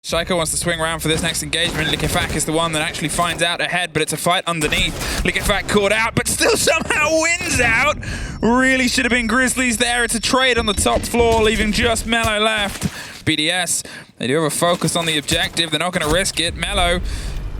Shaiiko wants to swing around for this next engagement. LikEfac is the one that actually finds out ahead, but it's a fight underneath. LikEfac caught out, but still somehow wins out. Really should have been Grizzlies there. It's a trade on the top floor, leaving just Melo left. BDS, they do have a focus on the objective. They're not going to risk it. Melo,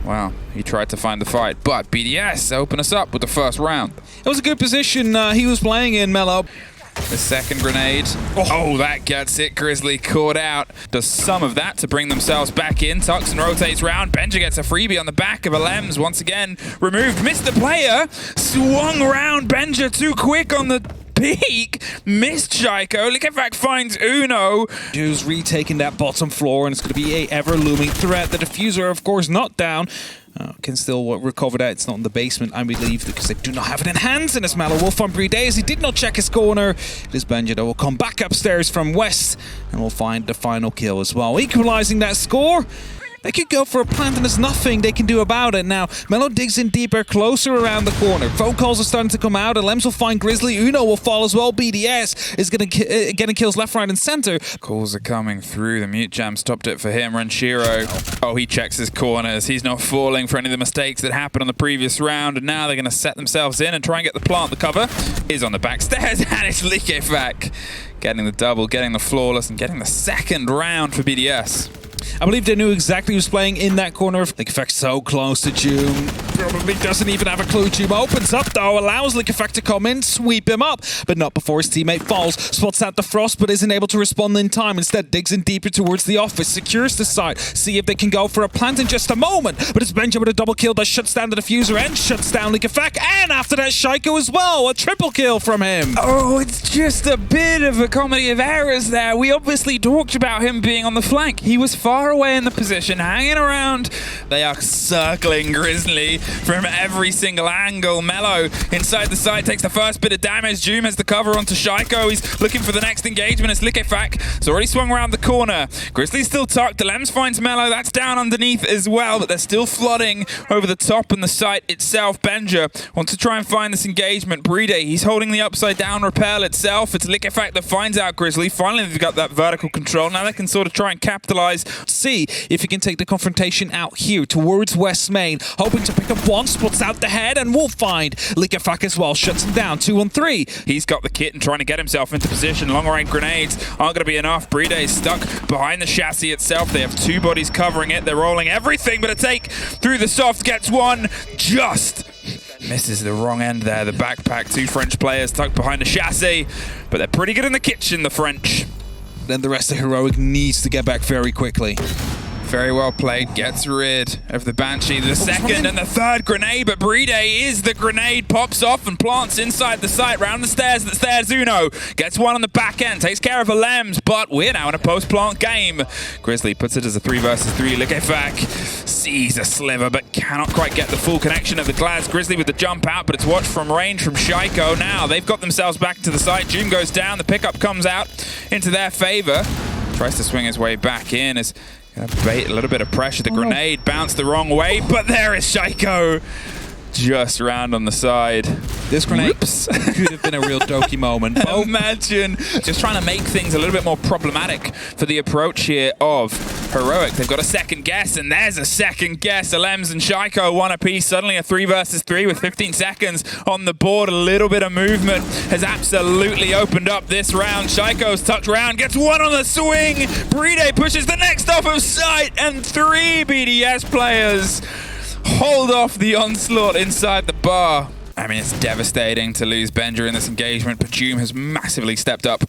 well, he tried to find the fight, but BDS open us up with the first round. It was a good position he was playing in, Melo. The second grenade. Oh, that gets it. Grizzly caught out. Does some of that to bring themselves back in. Tucks and rotates round. Benja gets a freebie on the back of Alems. Once again, removed. Missed the player. Swung round. Benja too quick on the peak. Missed Shaiiko. LikEfac finds Uno. Who's retaking that bottom floor, and it's going to be a ever-looming threat. The diffuser, of course, not down. Can still recover that. It's not in the basement, I believe, because they do not have it in hands. And as Melo will find Brede as he did not check his corner. It is Benja that will come back upstairs from west and will find the final kill as well. Equalizing that score. They could go for a plant and there's nothing they can do about it. Now, Melo digs in deeper, closer around the corner. Phone calls are starting to come out. Alems will find Grizzly. Uno will fall as well. BDS is getting kills left, right, and center. Calls are coming through. The mute jam stopped it for him. Renshiro. Oh, he checks his corners. He's not falling for any of the mistakes that happened on the previous round. And now they're going to set themselves in and try and get the plant. The cover is on the back stairs. And it's LikEfac getting the double, getting the flawless, and getting the second round for BDS. I believe they knew exactly who was playing in that corner. LikEfac so close to June. Probably doesn't even have a clue. June opens up though, allows LikEfac to come in, sweep him up, but not before his teammate falls. Spots out the frost, but isn't able to respond in time. Instead, digs in deeper towards the office, secures the site. See if they can go for a plant in just a moment. But it's Benja with a double kill that shuts down the diffuser and shuts down LikEfac. And after that, Shaiiko as well. A triple kill from him. Oh, it's just a bit of a comedy of errors there. We obviously talked about him being on the flank. He was far away in the position, hanging around. They are circling Grizzly from every single angle. Melo inside the site takes the first bit of damage. Doom has the cover onto Shaiiko. He's looking for the next engagement as LikEfac has already swung around the corner. Grizzly's still tucked. Alems finds Melo. That's down underneath as well, but they're still flooding over the top and the site itself. Benja wants to try and find this engagement. Brede, he's holding the upside down rappel itself. It's LikEfac that finds out Grizzly. Finally, they've got that vertical control. Now they can sort of try and capitalize. See if he can take the confrontation out here towards West Main, hoping to pick up one, spots out the head, and will find LikEfac as well, shuts him down, 2-on-3. He's got the kit and trying to get himself into position. Long-range grenades aren't going to be enough. Brede is stuck behind the chassis itself. They have two bodies covering it. They're rolling everything but a take through the soft. Gets one, just misses the wrong end there. The backpack, two French players tucked behind the chassis, but they're pretty good in the kitchen, the French. Then the rest of Heroic needs to get back very quickly. Very well played, gets rid of the Banshee. The second and the third grenade, but Brede is the grenade, pops off and plants inside the site, round the stairs. The stairs, Uno gets one on the back end, takes care of Alems, but we're now in a post-plant game. Grizzly puts it as a 3 versus 3. LikEfac sees a sliver, but cannot quite get the full connection of the glass. Grizzly with the jump out, but it's watched from range from Shaiiko. Now they've got themselves back to the site. Doom goes down, the pickup comes out into their favor. Tries to swing his way back in as gonna bait a little bit of pressure. The grenade bounced the wrong way, but there is Shaiiko just round on the side. This grenade could have been a real Doki moment. Imagine just trying to make things a little bit more problematic for the approach here of Heroic. They've got a second guess, and there's a second guess. Alems and Shaiiko one apiece. Suddenly a 3 versus 3 with 15 seconds on the board. A little bit of movement has absolutely opened up this round. Shaiko's touch round, gets one on the swing. Brede pushes the next off of sight, and 3 BDS players hold off the onslaught inside the bar. I mean, it's devastating to lose Benja in this engagement, but Doom has massively stepped up.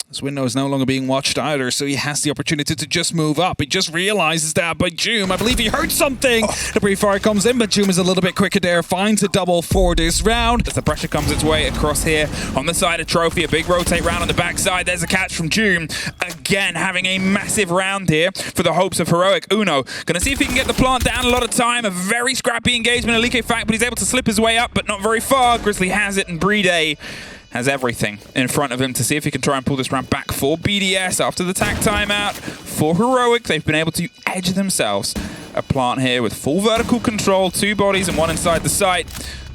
This window is no longer being watched either, so he has the opportunity to just move up. He just realizes that by Doom. I believe he heard something. The pre-fire comes in, but Doom is a little bit quicker there. Finds a double for this round. As the pressure comes its way across here on the side of Trophy, a big rotate round on the backside. There's a catch from Doom. Again, having a massive round here for the hopes of Heroic. Uno gonna see if he can get the plant down. A lot of time. A very scrappy engagement of LikEfac, but he's able to slip his way up, but not very far. Grizzly has it, and Brede has everything in front of him to see if he can try and pull this round back for BDS after the tack timeout. For Heroic, they've been able to edge themselves a plant here with full vertical control, 2 bodies and 1 inside the site.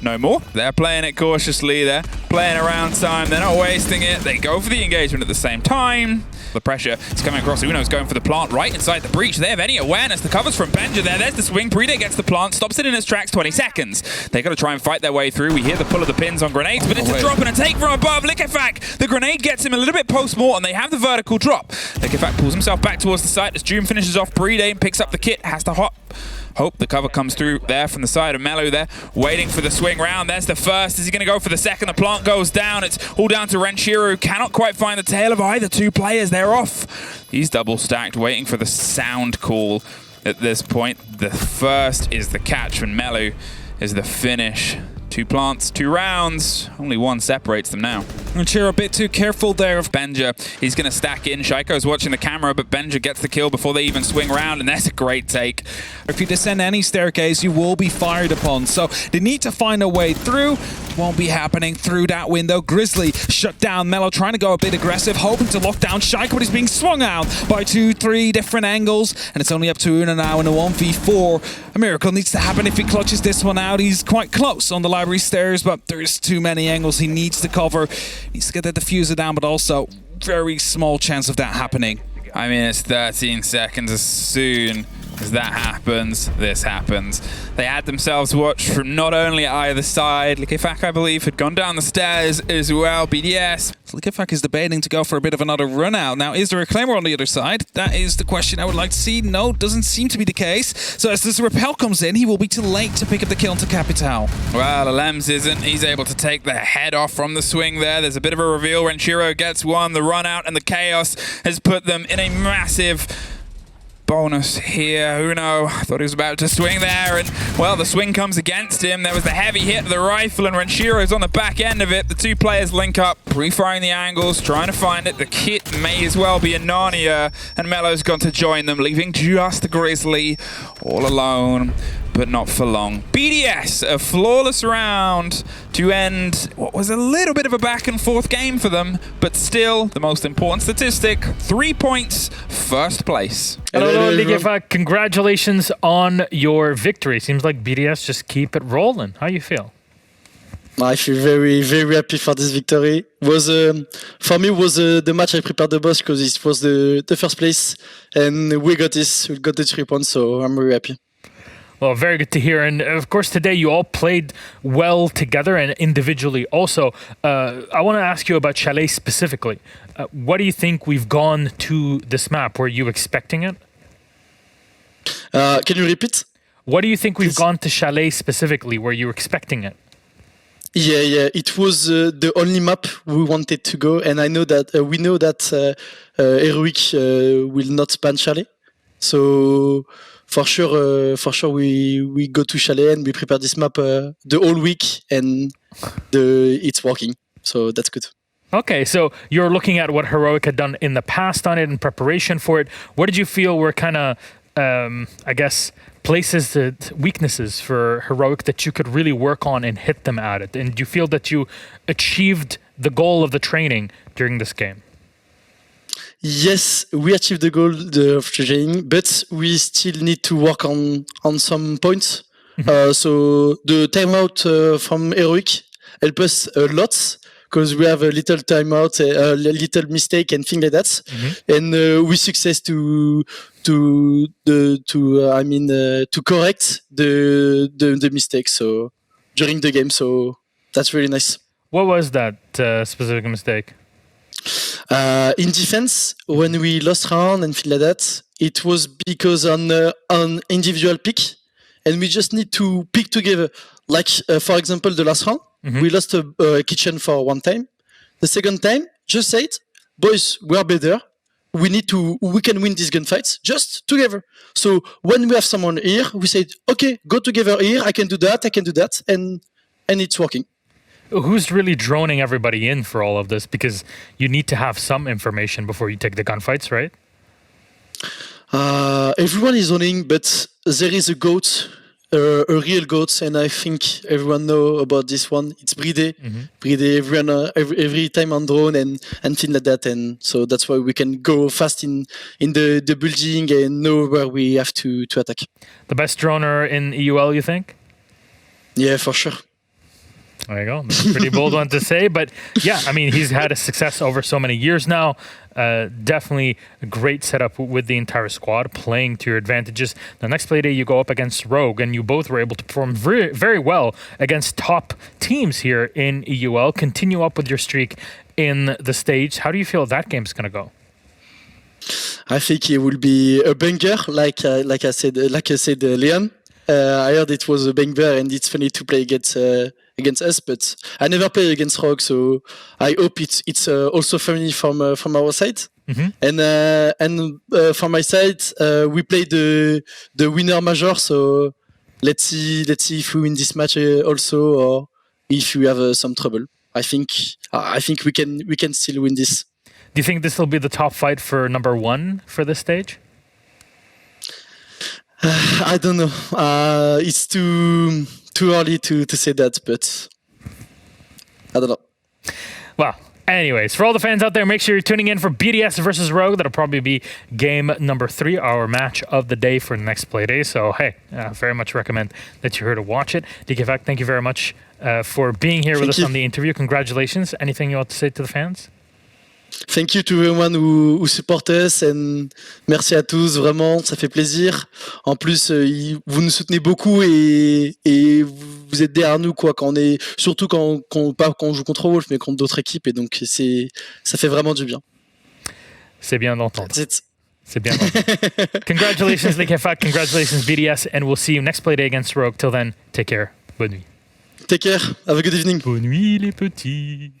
no more. They're playing it cautiously. They're playing around time. They're not wasting it. They go for the engagement at the same time. The pressure is coming across. Uno's going for the plant right inside the breach. They have any awareness. The cover's from Benja there. There's the swing. Bride gets the plant, stops it in his tracks, 20 seconds. They got to try and fight their way through. We hear the pull of the pins on grenades, but it's a drop and a take from above. LikEfac, the grenade gets him a little bit post-mortem. They have the vertical drop. LikEfac pulls himself back towards the site as June finishes off Bride and picks up the kit. Has to hope the cover comes through there from the side of Melo there, waiting for the swing round. There's the first. Is he going to go for the second? The plant goes down. It's all down to Renshiro, who cannot quite find the tail of either two players. They're off. He's double stacked, waiting for the sound call at this point. The first is the catch, and Melo is the finish. 2 plants, 2 rounds. Only one separates them now. Renshiro a bit too careful there of Benja. He's going to stack in. Shaiko's watching the camera, but Benja gets the kill before they even swing around, and that's a great take. If you descend any staircase, you will be fired upon. So they need to find a way through. Won't be happening through that window. Grizzly shut down. Melo trying to go a bit aggressive, hoping to lock down Shaiiko, but he's being swung out by 2-3 different angles, and it's only up to Uno now in a 1v4. A miracle needs to happen if he clutches this one out. He's quite close on the library stairs, but there's too many angles he needs to cover. He needs to get the diffuser down, but also very small chance of that happening. I mean, it's 13 seconds. As soon as that happens, this happens. They had themselves watched from not only either side. LikEfac, I believe, had gone down the stairs as well. BDS. LikEfac is debating to go for a bit of another run out. Now, is there a Claymore on the other side? That is the question I would like to see. No, doesn't seem to be the case. So as this repel comes in, he will be too late to pick up the kill into Capital. Well, Alems isn't. He's able to take the head off from the swing there. There's a bit of a reveal. Renshiro gets one. The run out and the chaos has put them in a massive bonus here. Uno thought he was about to swing there, and well, the swing comes against him. There was the heavy hit of the rifle, and Renshiro's on the back end of it. The 2 players link up, pre-firing the angles, trying to find it. The kit may as well be a Narnia, and Melo's gone to join them, leaving just the Grizzly all alone, but not for long. BDS, a flawless round to end what was a little bit of a back and forth game for them, but still the most important statistic, 3 points, first place. Hello, LikEfac. Congratulations on your victory. Seems like BDS just keep it rolling. How you feel? I feel very, very happy for this victory. Was for me was the match I prepared the most because it was the first place, and we got this. We got the 3 points, so I'm very happy. Well, very good to hear. And of course, today you all played well together and individually. Also, I want to ask you about Chalet specifically. What do you think we've gone to this map? Were you expecting it? Can you repeat? What do you think we've gone to Chalet specifically? Were you expecting it? Yeah. It was the only map we wanted to go, and I know that we know that Heroic will not ban Chalet. So for sure, we go to Chalet and we prepare this map the whole week, and it's working. So that's good. Okay, so you're looking at what Heroic had done in the past on it in preparation for it. What did you feel were kind of, I guess, places, weaknesses for Heroic that you could really work on and hit them at it? And do you feel that you achieved the goal of the training during this game? Yes, we achieved the goal of training, but we still need to work on some points. So the timeout from Heroic helped us a lot, because we have a little timeout, a little mistake and things like that, and we success to correct the mistake. So during the game, so that's really nice. What was that specific mistake? In defense, when we lost round and things like that, it was because on individual pick, and we just need to pick together. Like for example, the last round. We lost a kitchen for one time. The second time, just said, boys, we are better. We can win these gunfights just together. So when we have someone here, we said, okay, go together here. I can do that, and it's working. Who's really droning everybody in for all of this? Because you need to have some information before you take the gunfights, right? Everyone is zoning, but there is a goat. A real goat, and I think everyone know about this one. It's Bride. Bride, everyone every time on drone and things like that, and so that's why we can go fast in the building and know where we have to attack. The best droner in EUL, you think? Yeah, for sure. There you go. That's a pretty bold one to say. But yeah, I mean, he's had a success over so many years now. Definitely a great setup with the entire squad, playing to your advantages. The next play day, you go up against Rogue, and you both were able to perform very, very well against top teams here in EUL. Continue up with your streak in the stage. How do you feel that game's going to go? I think it will be a banger, like I said, Leon. I heard it was a banger, and it's funny to play against us, but I never played against Rogue, so I hope it's also funny from our side. And from my side, we played the winner major, so let's see if we win this match also, or if we have some trouble. I think we can still win this. Do you think this will be the top fight for number 1 for this stage? I don't know. It's too early to say that, but I don't know. Well, anyways, for all the fans out there, make sure you're tuning in for BDS versus Rogue. That'll probably be game number 3, our match of the day for the next play day. So, hey, very much recommend that you're here to watch it. LikEfac, thank you very much for being here with us on the interview. Congratulations. Anything you want to say to the fans? Thank you to everyone who support us, and merci à tous, vraiment, ça fait plaisir. En plus, vous nous soutenez beaucoup et vous êtes derrière nous, quoi, surtout quand on joue contre Wolf, mais contre d'autres équipes, et donc ça fait vraiment du bien. C'est bien d'entendre. C'est bien d'entendre. Congratulations, LikEfac. Congratulations, BDS, and we'll see you next play day against Rogue. Till then, take care. Bonne nuit. Take care. Have a good evening. Bonne nuit, les petits.